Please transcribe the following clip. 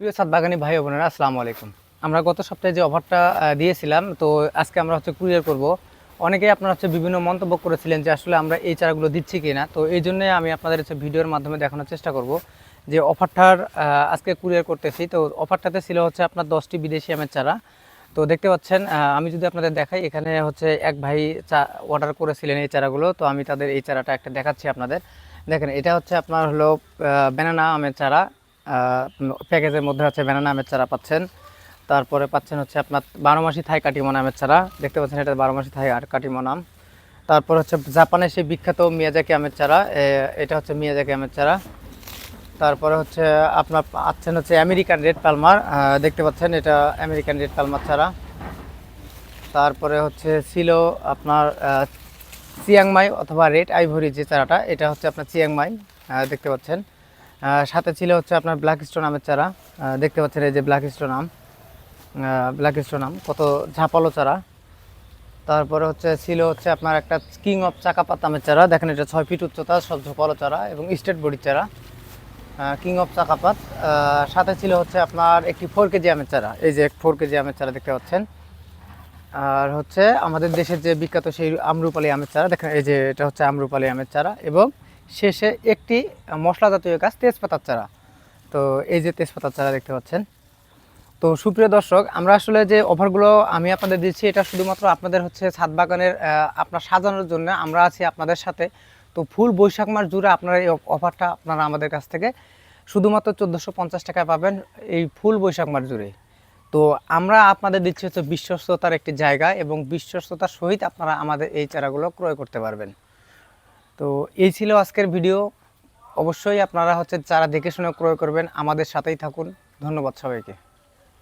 প্রিয় ছাদ বাগানী ভাই ও বোনেরা, আসসালামু আলাইকুম। আমরা গত সপ্তাহে যে অফারটা দিয়েছিলাম, তো আজকে আমরা কুরিয়ার করব। অনেকেই আপনারা বিভিন্ন মন্তব্য করেছিলেন যে আসলে আমরা এই চারাগুলো দিচ্ছি কিনা। তো এই জন্য আমি আপনাদের ভিডিওর মাধ্যমে দেখানোর চেষ্টা করব যে অফারটার আজকে কুরিয়ার করতেছি। তো অফারটাতে ছিল আপনার 10টি বিদেশি আমের চারা। তো দেখতে পাচ্ছেন, আমি যদি আপনাদের দেখাই, এখানে এক ভাই অর্ডার করেছিলেন এই চারাগুলো। তো আমি তাদের এই চারাটা একটা দেখাচ্ছি আপনাদের। দেখেন, এটা আপনার হলো ব্যানানা আমের চারা। প্যাকেজের মধ্যে ব্যানানা আমের চারা পাচ্ছেন। তারপরে পাচ্ছেন আপনার 12 মাসি থাই কাটিমন আমের চারা। দেখতে পাচ্ছেন, এটা 12 মাসি থাই আর কাটিমন আম। তারপর জাপানের সেই বিখ্যাত মিয়াজাকি আমের চারা। এটা মিয়াজাকি আমের চারা। তারপরে আপনার পাচ্ছেন আমেরিকান রেড পালমার। দেখতে পাচ্ছেন, এটা আমেরিকান রেড পালমার চারা। তারপরে ছিল আপনার চিয়াংমাই অথবা রেড আইভরি যে চারাটা, এটা আপনার চিয়াংমাই। দেখতে পাচ্ছেন, সাথে ছিল আপনার ব্ল্যাক স্টোন আমের চারা। দেখতে পাচ্ছেন, এই যে ব্ল্যাক স্টোন আম। ব্ল্যাক স্টোন আম কত ঝাপালো চারা। তারপরে ছিল আপনার একটা কিং অফ চাকাপাত আমের চারা। দেখেন, এটা 6 ফিট উচ্চতা, সব ঝোপালো চারা এবং স্টেট বডি চারা। কিং অফ চাকাপাত। সাথে ছিল আপনার একটি 4 কেজি আমের চারা। এই যে 4 কেজি আমের চারা দেখতে পাচ্ছেন। আর আমাদের দেশের যে বিখ্যাত সেই আমরুপালি আমের চারা। দেখেন, এই যে এটা আমরুপালি আমের চারা এবং শেষে একটি মশলা জাতীয় গাছ তেজপাতার চারা। তো এই যে তেজপাতার চারা দেখতে পাচ্ছেন। তো সুপ্রিয় দর্শক, আমরা আসলে যে অফারগুলো আমি আপনাদের দিচ্ছি, এটা শুধুমাত্র আপনাদের ছাদ বাগানের আপনার সাজানোর জন্য আমরা আছি আপনাদের সাথে। তো ফুল বৈশাখ মাস জুড়ে আপনারা এই অফারটা আপনারা আমাদের কাছ থেকে শুধুমাত্র 1450 টাকায় পাবেন এই ফুল বৈশাখ মাস জুড়ে। তো আমরা আপনাদের দিচ্ছি বিশ্বস্ততার একটি জায়গা এবং বিশ্বস্ততার সহিত আপনারা আমাদের এই চারাগুলো ক্রয় করতে পারবেন। তো এই ছিল আজকের ভিডিও। অবশ্যই আপনারা চারা দেখে শুনে ক্রয় করবেন। আমাদের সাথেই থাকুন। ধন্যবাদ সবাইকে।